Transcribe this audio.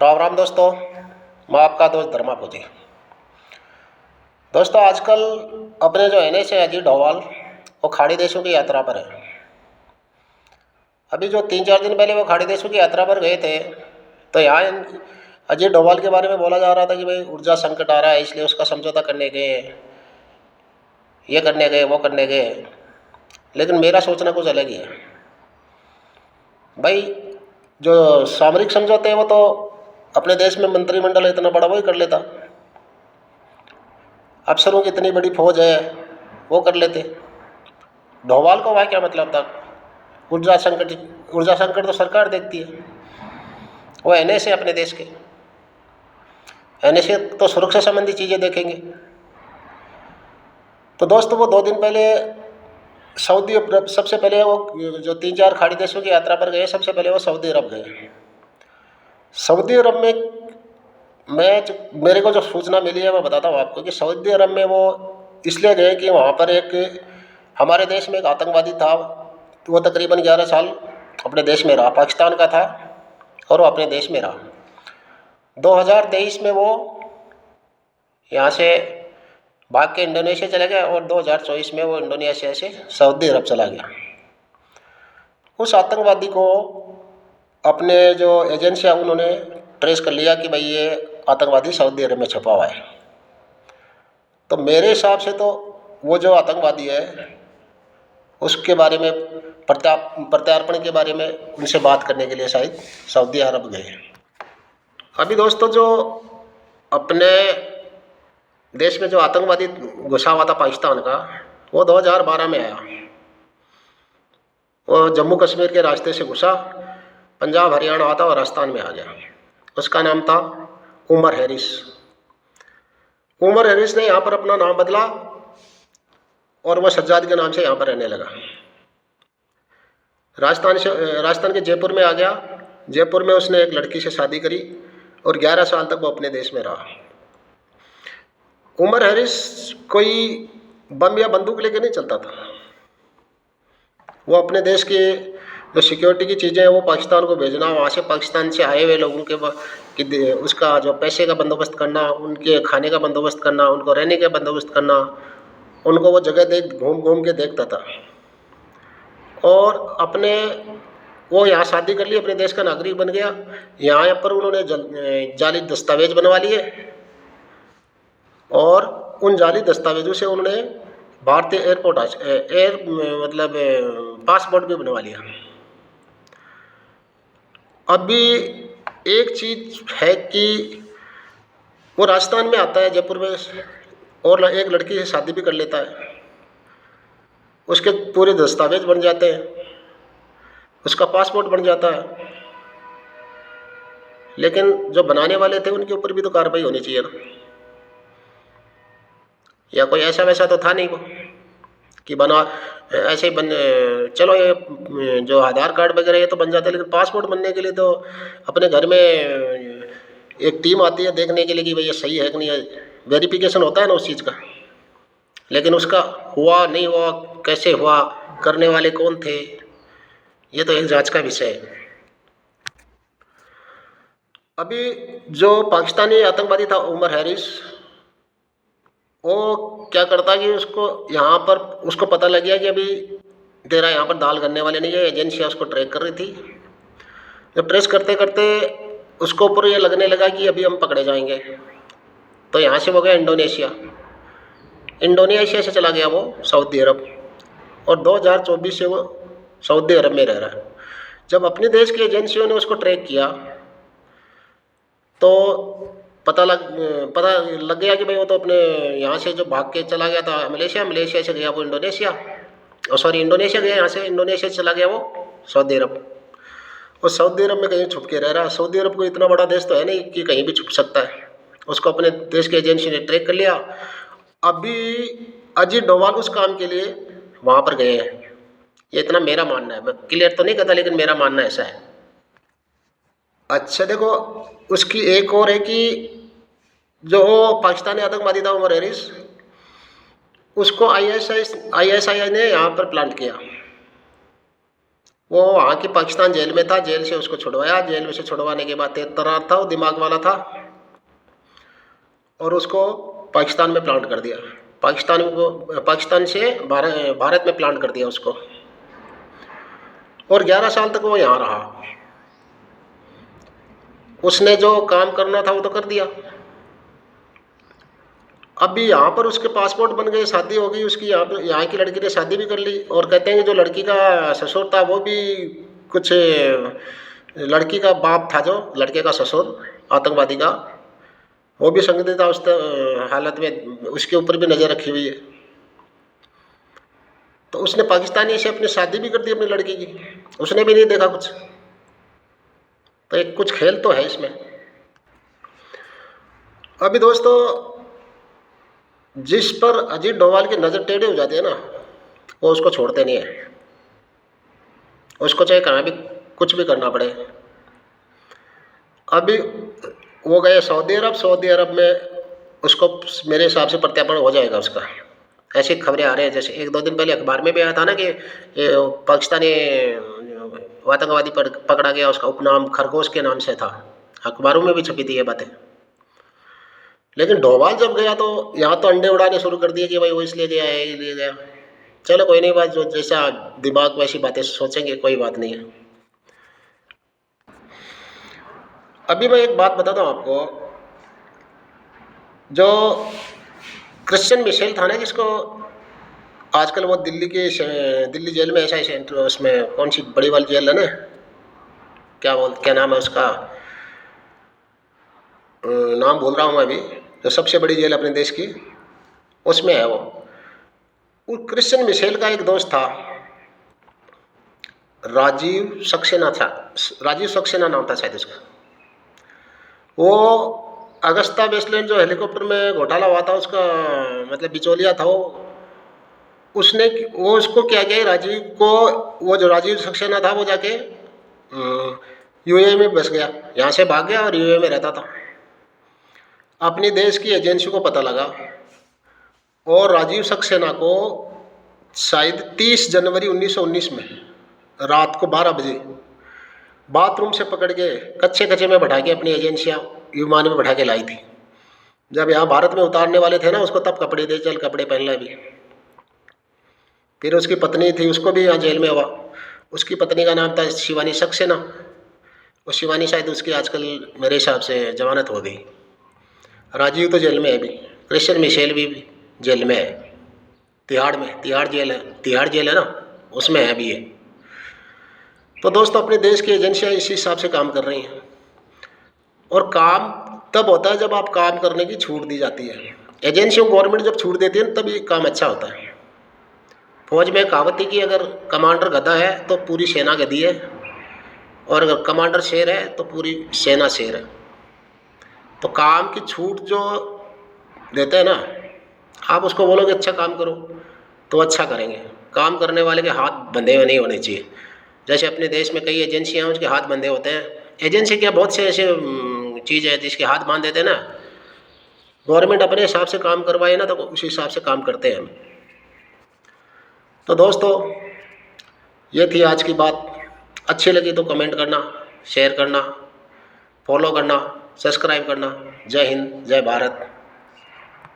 राम राम दोस्तों। मैं आपका दोस्त धर्मा पूजी। दोस्तों, आजकल अपने जो NS है अजीत डोभाल, वो खाड़ी देशों की यात्रा पर है। अभी जो 3-4 दिन पहले वो खाड़ी देशों की यात्रा पर गए थे, तो यहाँ अजीत डोभाल के बारे में बोला जा रहा था कि भाई ऊर्जा संकट आ रहा है, इसलिए उसका समझौता करने गए, ये करने गए, वो करने गए। लेकिन मेरा सोचना कुछ अलग ही है। भाई, जो सामरिक समझौते हैं वो तो अपने देश में मंत्रिमंडल इतना बड़ा वही कर लेता, अफसरों की इतनी बड़ी फौज है, वो कर लेते। डोभाल को वहाँ क्या मतलब था? ऊर्जा संकट तो सरकार देखती है। वो NS है अपने देश के। NS तो सुरक्षा संबंधी चीज़ें देखेंगे। तो दोस्तों, वो 2 दिन पहले सऊदी अरब, सबसे पहले वो जो 3-4 खाड़ी देशों की यात्रा पर गए, सबसे पहले वो सऊदी अरब गए। सऊदी अरब में मेरे को जो सूचना मिली है मैं बताता हूँ आपको कि सऊदी अरब में वो इसलिए गए कि वहाँ पर एक हमारे देश में एक आतंकवादी था। तो वो तकरीबन 11 साल अपने देश में रहा, पाकिस्तान का था और वो अपने देश में रहा। 2023 में वो यहाँ से भाग के इंडोनेशिया चला गया और 2024 में वो इंडोनेशिया से सऊदी अरब चला गया। उस आतंकवादी को अपने जो एजेंसियाँ उन्होंने ट्रेस कर लिया कि भाई ये आतंकवादी सऊदी अरब में छुपा हुआ है। तो मेरे हिसाब से तो वो जो आतंकवादी है उसके बारे में प्रत्यार्पण के बारे में उनसे बात करने के लिए शायद सऊदी अरब गए। अभी दोस्तों, जो अपने देश में जो आतंकवादी घुसा हुआ था पाकिस्तान का, वो 2012 में आया। वो जम्मू कश्मीर के रास्ते से घुसा, पंजाब हरियाणा आता और राजस्थान में आ गया। उसका नाम था उमर हैरिस। उमर हैरिस ने यहाँ पर अपना नाम बदला और वह सज्जाद के नाम से यहाँ पर रहने लगा। राजस्थान के जयपुर में आ गया। जयपुर में उसने एक लड़की से शादी करी और 11 साल तक वो अपने देश में रहा। उमर हैरिस कोई बम या बंदूक लेके नहीं चलता था। वो अपने देश के जो सिक्योरिटी की चीज़ें हैं वो पाकिस्तान को भेजना, वहाँ से पाकिस्तान से आए हुए लोगों के उसका जो पैसे का बंदोबस्त करना, उनके खाने का बंदोबस्त करना, उनको रहने का बंदोबस्त करना, उनको वो जगह घूम घूम के देखता था। और वो यहाँ शादी कर ली, अपने देश का नागरिक बन गया। यहाँ पर उन्होंने जाली दस्तावेज बनवा लिए और उन जाली दस्तावेजों से उन्होंने भारतीय पासपोर्ट भी बनवा लिया। अभी एक चीज़ है कि वो राजस्थान में आता है, जयपुर में, और एक लड़की से शादी भी कर लेता है। उसके पूरे दस्तावेज बन जाते हैं, उसका पासपोर्ट बन जाता है। लेकिन जो बनाने वाले थे उनके ऊपर भी तो कार्रवाई होनी चाहिए ना। या कोई ऐसा वैसा तो था नहीं वो कि बना ऐसे ही चलो ये जो आधार कार्ड वगैरह ये तो बन जाता है, लेकिन पासपोर्ट बनने के लिए तो अपने घर में एक टीम आती है देखने के लिए कि भाई ये सही है कि नहीं है। वेरिफिकेशन होता है ना उस चीज़ का। लेकिन उसका हुआ नहीं हुआ, कैसे हुआ, करने वाले कौन थे, ये तो एक जांच का विषय है। अभी जो पाकिस्तानी आतंकवादी था उमर हैरिस, वो क्या करता कि उसको पता लग गया कि अभी तेरा यहाँ पर दाल गलने वाले नहीं है। एजेंसियाँ उसको ट्रैक कर रही थी। जब ट्रेस करते करते उसको ऊपर ये लगने लगा कि अभी हम पकड़े जाएंगे, तो यहाँ से वो गया इंडोनेशिया से चला गया वो सऊदी अरब, और 2024 से वो सऊदी अरब में रह रहा है। जब अपने देश की एजेंसियों ने उसको ट्रैक किया तो पता लग गया कि भाई वो तो अपने यहाँ से जो भाग के चला गया था मलेशिया से गया वो इंडोनेशिया गया, यहाँ से इंडोनेशिया से चला गया वो सऊदी अरब। और सऊदी अरब में कहीं छुप के रह रहा है। सऊदी अरब कोई इतना बड़ा देश तो है नहीं कि कहीं भी छुप सकता है। उसको अपने देश की एजेंसी ने ट्रैक कर लिया। अभी अजीत डोभाल उस काम के लिए वहाँ पर गए हैं। ये इतना मेरा मानना है, मैं क्लियर तो नहीं करता, लेकिन मेरा मानना ऐसा है। अच्छा देखो, उसकी एक और है कि जो पाकिस्तानी आतंकवादी था उमर हैरिस, उसको ISI ने यहाँ पर प्लांट किया। वो वहाँ की पाकिस्तान जेल में था, जेल से उसको छुड़वाया, जेल में से छुड़वाने के बाद तेज तर्रार था, वो दिमाग वाला था, और उसको पाकिस्तान में प्लांट कर दिया। पाकिस्तान से भारत में प्लांट कर दिया उसको, और 11 साल तक वो यहाँ रहा। उसने जो काम करना था वो तो कर दिया। अभी यहाँ पर उसके पासपोर्ट बन गए, शादी हो गई उसकी, यहाँ की लड़की ने शादी भी कर ली, और कहते हैं कि जो लड़की का ससुर था वो भी कुछ, लड़की का बाप था जो लड़के का ससुर आतंकवादी का, वो भी संदिग्ध था उस हालत में, उसके ऊपर भी नज़र रखी हुई है। तो उसने पाकिस्तानी से अपनी शादी भी कर दी अपनी लड़की की, उसने भी नहीं देखा कुछ। तो एक कुछ खेल तो है इसमें। अभी दोस्तों, जिस पर अजीत डोभाल की नज़र टेढ़ी हो जाती है ना, वो उसको छोड़ते नहीं है, उसको चाहे कहाँ भी कुछ भी करना पड़े। अभी वो गए सऊदी अरब, सऊदी अरब में उसको मेरे हिसाब से प्रत्यार्पण हो जाएगा उसका, ऐसी खबरें आ रही हैं। जैसे 1-2 दिन पहले अखबार में भी आया था ना कि ये पाकिस्तानी आतंकवादी पकड़ा गया, उसका उपनाम खरगोश के नाम से था, अखबारों में भी छपी थी ये बातें। लेकिन डोभाल जब गया तो यहाँ तो अंडे उड़ाने शुरू कर दिए कि भाई वो इसलिए गया है, इसलिए गया। चलो कोई नहीं, बात जो जैसा दिमाग वैसी बातें सोचेंगे, कोई बात नहीं है। अभी मैं एक बात बताता हूँ आपको, जो क्रिश्चियन मिशेल था ना, जिसको आजकल वो दिल्ली जेल में, ऐसा सेंटर, उसमें कौन सी बड़ी वाली जेल है ना, क्या नाम है उसका, नाम भूल रहा हूँ मैं अभी, जो सबसे बड़ी जेल अपने देश की, उसमें है वो क्रिश्चियन मिशेल का एक दोस्त था, राजीव सक्सेना नाम था शायद उसका। वो अगस्ता वेस्टलैंड जो हेलीकॉप्टर में घोटाला हुआ था, उसका मतलब बिचौलिया था वो उसको क्या किया, राजीव को, वो जो राजीव सक्सेना था वो जाके यूएई में बस गया, यहाँ से भाग गया और यूएई में रहता था। अपनी देश की एजेंसी को पता लगा, और राजीव सक्सेना को शायद 30 जनवरी 1919 में रात को 12 बजे बाथरूम से पकड़ के कच्चे कच्चे में बैठा के अपनी एजेंसियाँ विमान में बैठा के लाई थी। जब यहाँ भारत में उतारने वाले थे ना उसको, तब कपड़े दे, चल कपड़े पहन ले भी। फिर उसकी पत्नी थी, उसको भी यहाँ जेल में हुआ। उसकी पत्नी का नाम था शिवानी सक्सेना। और शिवानी शायद उसकी आजकल मेरे हिसाब से जमानत हो गई। राजीव तो जेल में है अभी, क्रिश्चियन मिशेल भी जेल में है, तिहाड़ में, तिहाड़ जेल है ना, उसमें है अभी ये। तो दोस्तों, अपने देश की एजेंसियाँ इसी हिसाब से काम कर रही हैं, और काम तब होता है जब आप काम करने की छूट दी जाती है। एजेंसियों को गवर्नमेंट जब छूट देती है तब ये काम अच्छा होता है। फौज में कहावत है कि अगर कमांडर गधा है तो पूरी सेना गधी है, और अगर कमांडर शेर है तो पूरी सेना शेर है। तो काम की छूट जो देते हैं ना, आप उसको बोलोगे अच्छा काम करो तो अच्छा करेंगे। काम करने वाले के हाथ बंधे हुए नहीं होने चाहिए। जैसे अपने देश में कई एजेंसियाँ हैं, उसके हाथ बंधे होते हैं। एजेंसी क्या, बहुत से ऐसे चीज़ है जिसके हाथ बांध देते हैं ना। गवर्नमेंट अपने हिसाब से काम करवाए ना तो उसी हिसाब से काम करते हैं हम। तो दोस्तों, ये थी आज की बात। अच्छी लगी तो कमेंट करना, शेयर करना, फॉलो करना, सब्सक्राइब करना। जय हिंद, जय भारत।